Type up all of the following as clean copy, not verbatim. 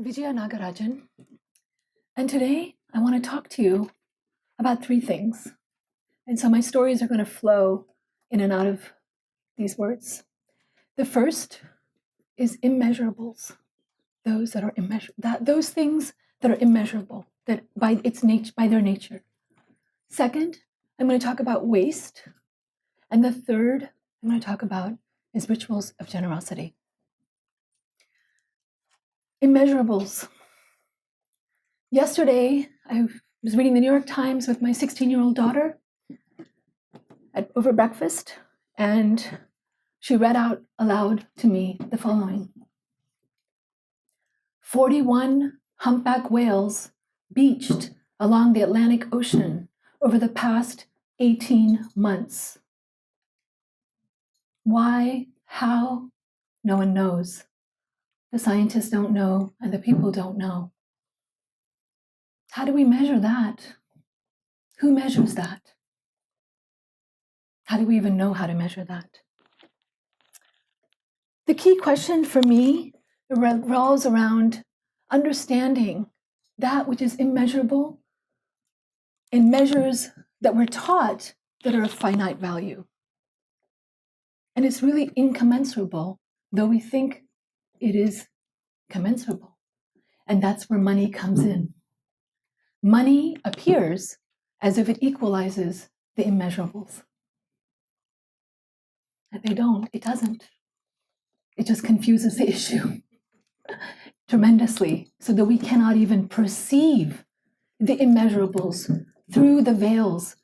I'm Vijaya Nagarajan, and today I want to talk to you about three things. And so my stories are going to flow in and out of these words. The first is immeasurables, those things that are immeasurable, that by their nature. Second, I'm going to talk about waste, and the third I'm going to talk about is rituals of generosity. Immeasurables. Yesterday, I was reading the New York Times with my 16-year-old daughter over breakfast, and she read out aloud to me the following. 41 humpback whales beached along the Atlantic Ocean over the past 18 months. Why? How? No one knows. The scientists don't know, and the people don't know. How do we measure that? Who measures that? How do we even know how to measure that? The key question for me revolves around understanding that which is immeasurable in measures that we're taught that are of finite value. And it's really incommensurable, though we think it is commensurable. And that's where money comes in. Money appears as if it equalizes the immeasurables. And they don't, it doesn't. It just confuses the issue tremendously, so that we cannot even perceive the immeasurables through the veils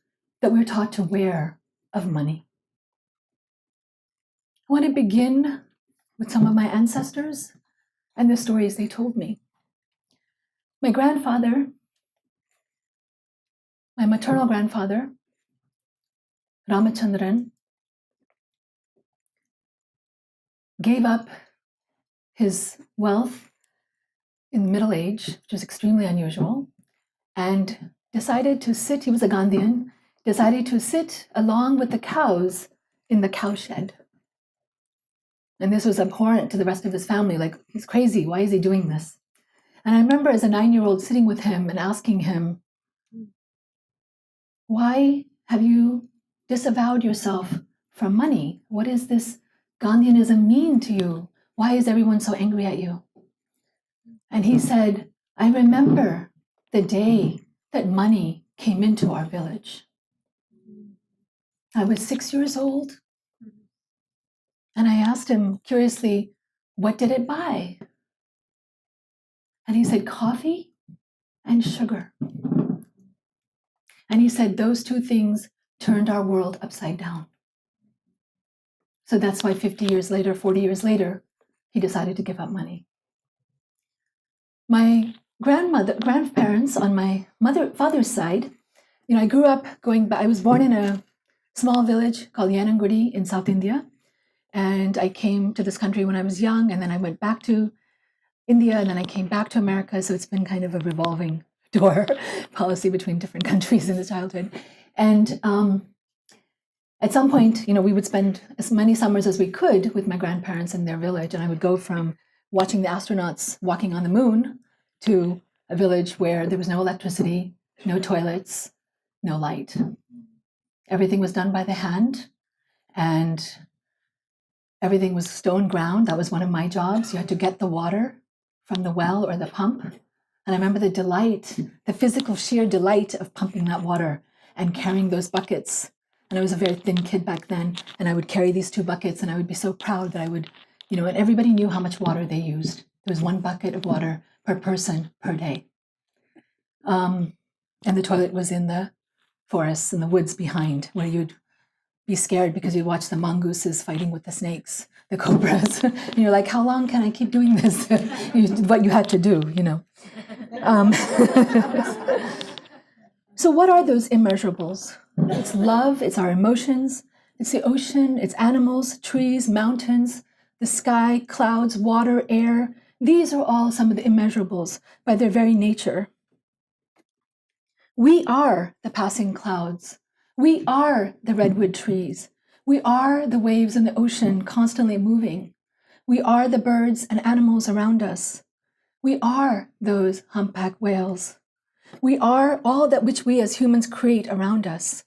that we're taught to wear of money. I want to begin with some of my ancestors and the stories they told me. My grandfather, my maternal grandfather, Ramachandran, gave up his wealth in the middle age, which was extremely unusual, and decided to sit, he was a Gandhian, decided to sit along with the cows in the cowshed. And this was abhorrent to the rest of his family, like, he's crazy, why is he doing this? And I remember as a 9-year-old sitting with him and asking him, why have you disavowed yourself from money? What does this Gandhianism mean to you? Why is everyone so angry at you? And he said, I remember the day that money came into our village. I was 6 years old, and I asked him curiously, what did it buy? And he said, coffee and sugar. And he said, those two things turned our world upside down. So that's why 50 years later, 40 years later, he decided to give up money. My grandparents on my father's side, I grew up I was born in a small village called Yanangudi in South India. And I came to this country when I was young, and then I went back to India, and then I came back to America. So it's been kind of a revolving door policy between different countries in the childhood. And at some point, we would spend as many summers as we could with my grandparents in their village. And I would go from watching the astronauts walking on the moon to a village where there was no electricity, no toilets, no light. Everything was done by the hand, and everything was stone ground. That was one of my jobs. You had to get the water from the well or the pump. And I remember the delight, the physical sheer delight of pumping that water and carrying those buckets. And I was a very thin kid back then, and I would carry these 2 buckets, and I would be so proud that I would, and everybody knew how much water they used. There was 1 bucket of water per person per day. And the toilet was in the forests and the woods behind, where you'd be scared because you'd watch the mongooses fighting with the snakes, the cobras. And you're like, how long can I keep doing this? What you had to do, So what are those immeasurables? It's love, it's our emotions, it's the ocean, it's animals, trees, mountains, the sky, clouds, water, air. These are all some of the immeasurables by their very nature. We are the passing clouds. We are the redwood trees. We are the waves in the ocean constantly moving. We are the birds and animals around us. We are those humpback whales. We are all that which we as humans create around us.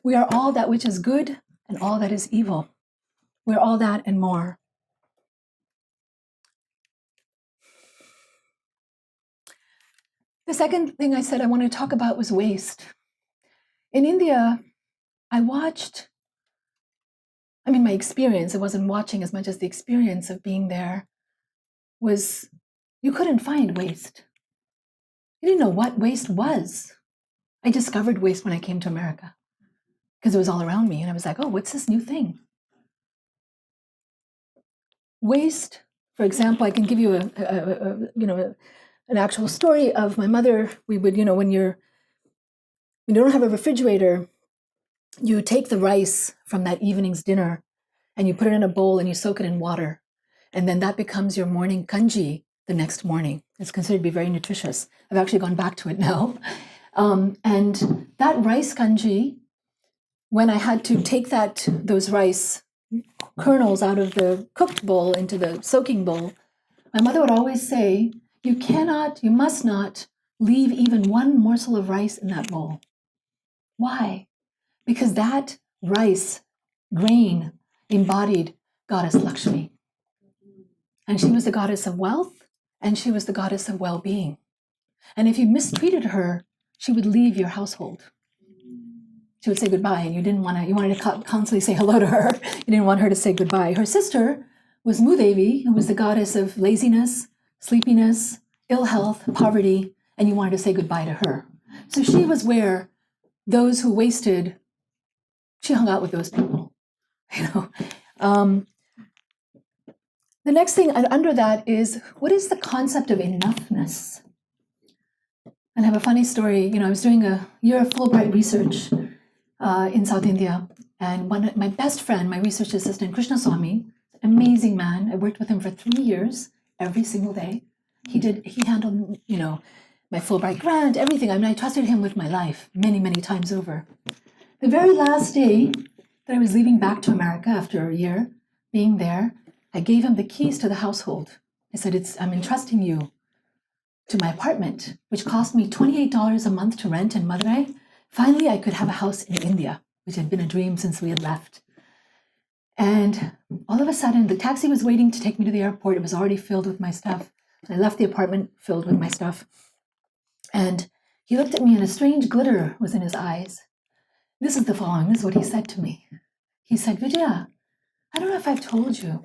We are all that which is good and all that is evil. We're all that and more. The second thing I said I want to talk about was waste. In India, my experience, it wasn't watching as much as the experience of being there, was you couldn't find waste. You didn't know what waste was. I discovered waste when I came to America because it was all around me. And I was like, oh, what's this new thing? Waste, for example, I can give you an actual story of my mother. We would, when you don't have a refrigerator, you take the rice from that evening's dinner and you put it in a bowl and you soak it in water. And then that becomes your morning kanji the next morning. It's considered to be very nutritious. I've actually gone back to it now. And that rice kanji, when I had to take those rice kernels out of the cooked bowl into the soaking bowl, my mother would always say, you must not leave even one morsel of rice in that bowl. Why? Because that rice grain embodied Goddess Lakshmi. And she was the goddess of wealth, and she was the goddess of well-being. And if you mistreated her, she would leave your household. She would say goodbye, and you wanted to constantly say hello to her. You didn't want her to say goodbye. Her sister was Mudevi, who was the goddess of laziness, sleepiness, ill health, poverty, and you wanted to say goodbye to her. So she was where those who wasted, she hung out with those people. The next thing under that is, what is the concept of enoughness? And I have a funny story. I was doing a year of Fulbright research in South India, and my best friend, my research assistant, Krishna Swami, amazing man. I worked with him for 3 years, every single day. He handled, my Fulbright grant, everything. I trusted him with my life many, many times over. The very last day that I was leaving back to America after a year being there, I gave him the keys to the household. I said, I'm entrusting you to my apartment, which cost me $28 a month to rent in Madurai. Finally, I could have a house in India, which had been a dream since we had left. And all of a sudden, the taxi was waiting to take me to the airport. It was already filled with my stuff. I left the apartment filled with my stuff. And he looked at me and a strange glitter was in his eyes. This is what he said to me. He said, Vijaya, I don't know if I've told you,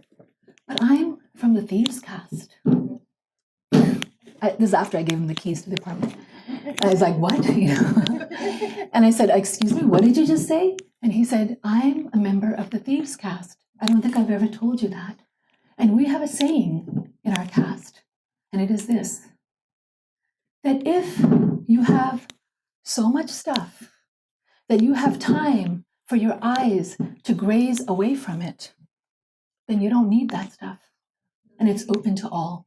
but I'm from the thieves' caste. This is after I gave him the keys to the apartment. I was like, what? And I said, excuse me, what did you just say? And he said, I'm a member of the thieves' caste. I don't think I've ever told you that. And we have a saying in our caste, and it is this, that if you have so much stuff that you have time for your eyes to graze away from it, then you don't need that stuff. And it's open to all.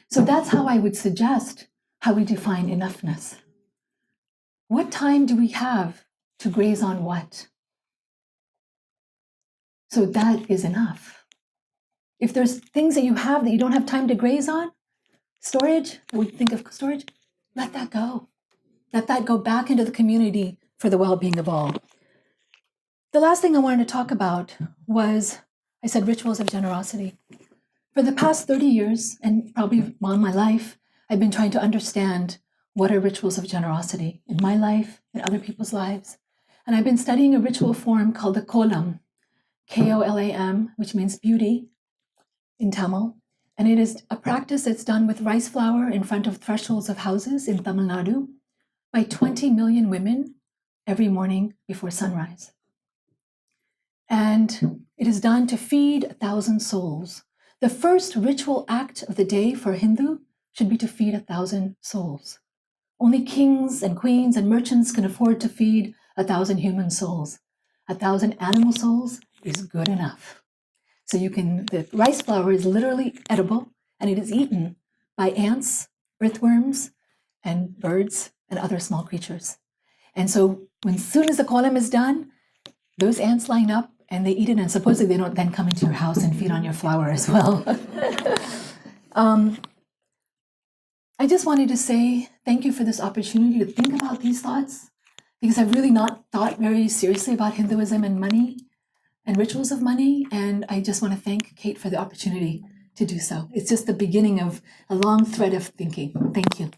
So that's how I would suggest how we define enoughness. What time do we have to graze on what? So that is enough. If there's things that you have that you don't have time to graze on, storage, we think of storage, let that go. Let that go back into the community for the well-being of all. The last thing I wanted to talk about was, I said rituals of generosity. For the past 30 years, and probably all my life, I've been trying to understand what are rituals of generosity in my life, in other people's lives. And I've been studying a ritual form called the kolam, Kolam, which means beauty in Tamil. And it is a practice that's done with rice flour in front of thresholds of houses in Tamil Nadu by 20 million women every morning before sunrise. And it is done to feed 1,000 souls. The first ritual act of the day for a Hindu should be to feed 1,000 souls. Only kings and queens and merchants can afford to feed 1,000 human souls. 1,000 animal souls is good enough. So the rice flour is literally edible, and it is eaten by ants, earthworms, and birds and other small creatures. And so as soon as the kolam is done, those ants line up and they eat it, and supposedly they don't then come into your house and feed on your flour as well. I just wanted to say thank you for this opportunity to think about these thoughts, because I've really not thought very seriously about Hinduism and money and rituals of money. And I just want to thank Kate for the opportunity to do so. It's just the beginning of a long thread of thinking. Thank you.